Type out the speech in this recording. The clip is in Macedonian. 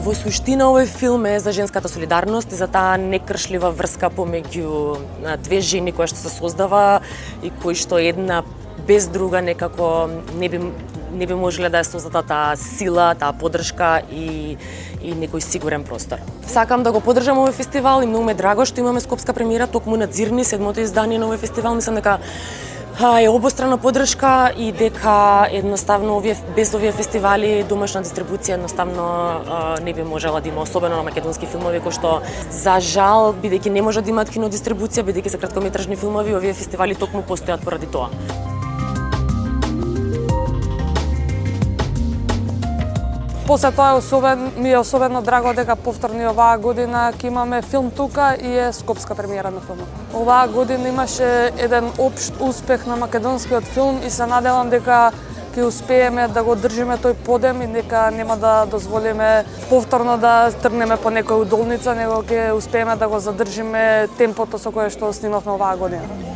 Во суштина овој филм е за женската солидарност и за таа некршлива врска помеѓу две жени која што се создава и кои што една без друга некако не би можеле да ја создадат таа сила, таа поддршка и некој сигурен простор. Сакам да го поддржам овој фестивал и многу ме драго што имаме скопска премиера токму на Дзирни, 7-то издание на овој фестивал. Мислам дека е обострана поддршка и дека едноставно без овие фестивали домашна дистрибуција едноставно не би можела да има, особено на македонски филмови кои што за жал бидејќи не може да имаат кинодистрибуција, бидејќи се краткометражни филмови, овие фестивали токму постојат поради тоа. После тоа ми е особено драго дека повторно оваа година ќе имаме филм тука и е скопска премиера на филмот. Оваа година имаше еден општ успех на македонскиот филм и се надевам дека ќе успееме да го држиме тој подем и дека нема да дозволиме повторно да тргнеме по некоја удолница, него ќе успееме да го задржиме темпото со кое што снимавме оваа година.